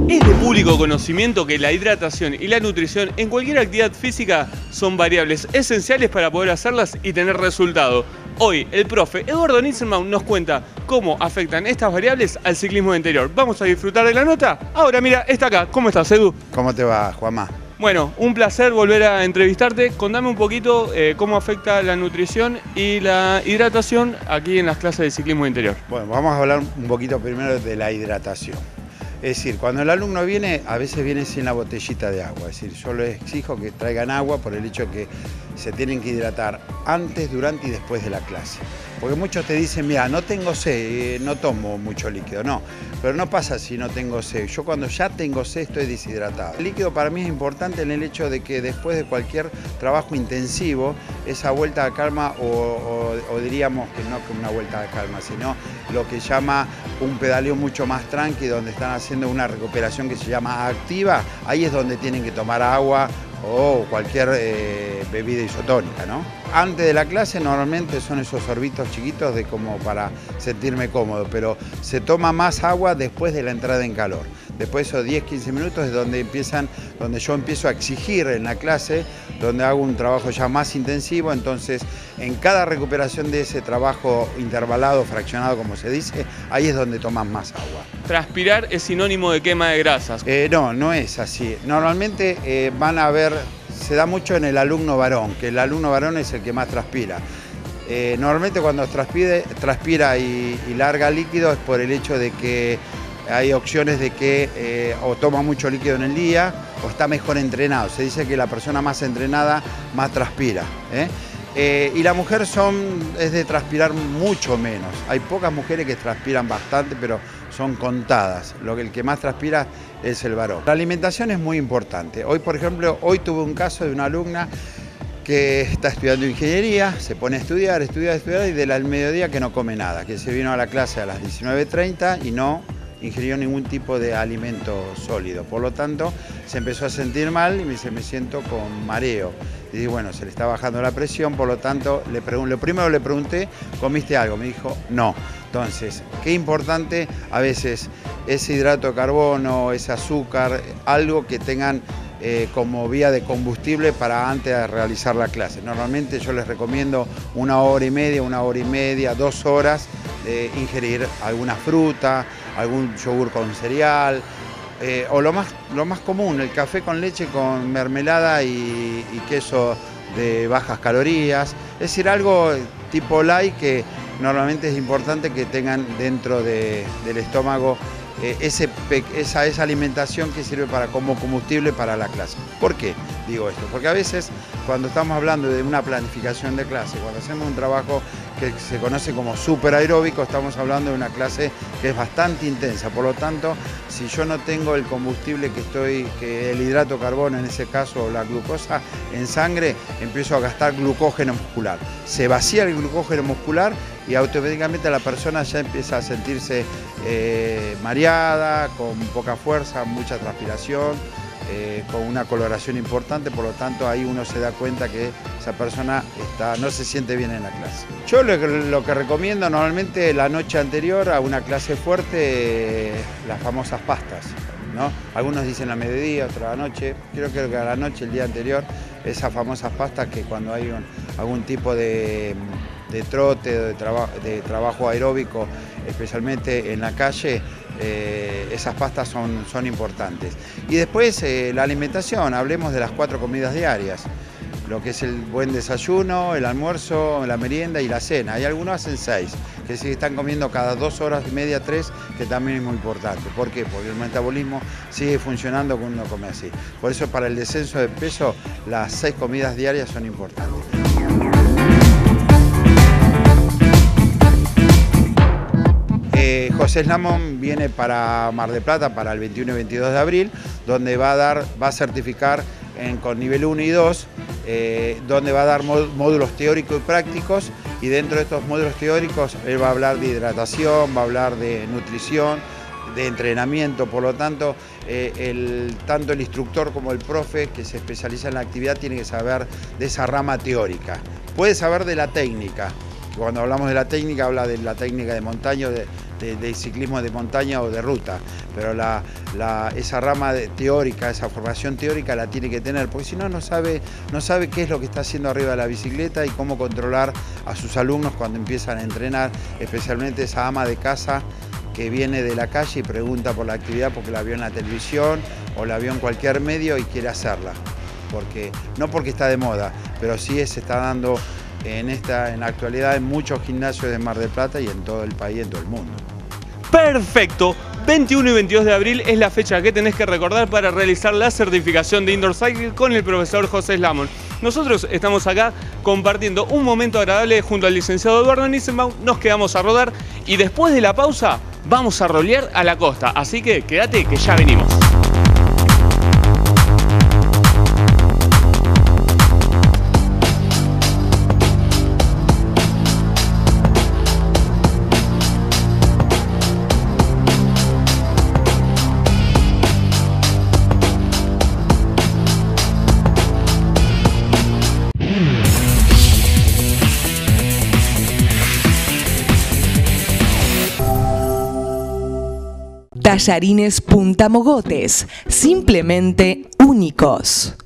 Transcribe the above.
Es de público conocimiento que la hidratación y la nutrición en cualquier actividad física son variables esenciales para poder hacerlas y tener resultado. Hoy el profe Eduardo Nissenbaum nos cuenta cómo afectan estas variables al ciclismo de interior. Vamos a disfrutar de la nota. Ahora mira, está acá. ¿Cómo estás, Edu? ¿Cómo te va, Juanma? Bueno, un placer volver a entrevistarte. Contame un poquito cómo afecta la nutrición y la hidratación aquí en las clases de ciclismo de interior. Bueno, vamos a hablar un poquito primero de la hidratación. Es decir, cuando el alumno viene, a veces viene sin la botellita de agua. Es decir, yo les exijo que traigan agua por el hecho que se tienen que hidratar antes, durante y después de la clase. Porque muchos te dicen, mira, no tengo sed, no tomo mucho líquido. No, pero no pasa si no tengo sed. Yo cuando ya tengo sed estoy deshidratado. El líquido para mí es importante en el hecho de que después de cualquier trabajo intensivo, esa vuelta a calma, o diríamos que no como una vuelta a calma, sino lo que llama un pedaleo mucho más tranqui, donde están haciendo una recuperación que se llama activa, ahí es donde tienen que tomar agua o cualquier bebida isotónica, ¿no? Antes de la clase normalmente son esos sorbitos chiquitos de como para sentirme cómodo, pero se toma más agua después de la entrada en calor. Después de esos 10-15 minutos es donde yo empiezo a exigir en la clase, donde hago un trabajo ya más intensivo. Entonces, en cada recuperación de ese trabajo intervalado, fraccionado como se dice, ahí es donde toman más agua. ¿Transpirar es sinónimo de quema de grasas? No, no es así. Normalmente van a ver, se da mucho en el alumno varón, que el alumno varón es el que más transpira. Normalmente cuando transpira y larga líquido es por el hecho de que hay opciones de que o toma mucho líquido en el día o está mejor entrenado. Se dice que la persona más entrenada más transpira. Y la mujer es de transpirar mucho menos. Hay pocas mujeres que transpiran bastante, pero son contadas. El que más transpira es el varón. La alimentación es muy importante. Hoy, por ejemplo, tuve un caso de una alumna que está estudiando ingeniería, se pone a estudiar y al mediodía que no come nada, que se vino a la clase a las 19:30 y no ingirió ningún tipo de alimento sólido. Por lo tanto, se empezó a sentir mal y me dice, me siento con mareo. Y dije, bueno, se le está bajando la presión, por lo tanto, lo primero le pregunté, ¿comiste algo? Me dijo, no. Entonces, qué importante a veces ese hidrato de carbono, ese azúcar, algo que tengan como vía de combustible para antes de realizar la clase. Normalmente yo les recomiendo 1 hora y media, 2 horas de ingerir alguna fruta, algún yogur con cereal, o lo más común, el café con leche con mermelada y queso de bajas calorías. Es decir, algo tipo light que normalmente es importante que tengan dentro del estómago esa alimentación que sirve como combustible para la clase. ¿Por qué digo esto? Porque a veces cuando estamos hablando de una planificación de clase, cuando hacemos un trabajo que se conoce como super aeróbico, estamos hablando de una clase que es bastante intensa. Por lo tanto, si yo no tengo el combustible que el hidrato de carbono, en ese caso o la glucosa en sangre, empiezo a gastar glucógeno muscular. Se vacía el glucógeno muscular y automáticamente la persona ya empieza a sentirse mareada, con poca fuerza, mucha transpiración, con una coloración importante. Por lo tanto ahí uno se da cuenta que esa persona no se siente bien en la clase. Yo lo que recomiendo normalmente la noche anterior a una clase fuerte, las famosas pastas, ¿no? Algunos dicen a mediodía, otros a la noche. Creo que a la noche, el día anterior, esas famosas pastas que cuando hay algún tipo de trote, de trabajo aeróbico, especialmente en la calle, esas pastas son importantes. Y después la alimentación, hablemos de las 4 comidas diarias, lo que es el buen desayuno, el almuerzo, la merienda y la cena. Hay algunos hacen 6, que sí están comiendo cada 2 horas y media, 3, que también es muy importante. ¿Por qué? Porque el metabolismo sigue funcionando cuando uno come así. Por eso para el descenso de peso las 6 comidas diarias son importantes. José Slamon viene para Mar del Plata para el 21 y 22 de abril, donde va a certificar con nivel 1 y 2, donde va a dar módulos teóricos y prácticos, y dentro de estos módulos teóricos él va a hablar de hidratación, va a hablar de nutrición, de entrenamiento. Por lo tanto, tanto el instructor como el profe que se especializa en la actividad tiene que saber de esa rama teórica. Puede saber de la técnica, Cuando hablamos de la técnica, habla de la técnica de montaña, de ciclismo de montaña o de ruta, pero esa rama teórica, esa formación teórica la tiene que tener, porque si no, no sabe qué es lo que está haciendo arriba de la bicicleta y cómo controlar a sus alumnos cuando empiezan a entrenar, especialmente esa ama de casa que viene de la calle y pregunta por la actividad porque la vio en la televisión o la vio en cualquier medio y quiere hacerla, no porque está de moda, pero sí se está dando en la actualidad en muchos gimnasios de Mar del Plata y en todo el país, en todo el mundo. Perfecto, 21 y 22 de abril es la fecha que tenés que recordar para realizar la certificación de Indoor Cycle con el profesor José Slamon. Nosotros estamos acá compartiendo un momento agradable junto al licenciado Eduardo Nissenbaum, nos quedamos a rodar y después de la pausa vamos a rolear a la costa, así que quédate que ya venimos. Tallarines Punta Mogotes, simplemente únicos.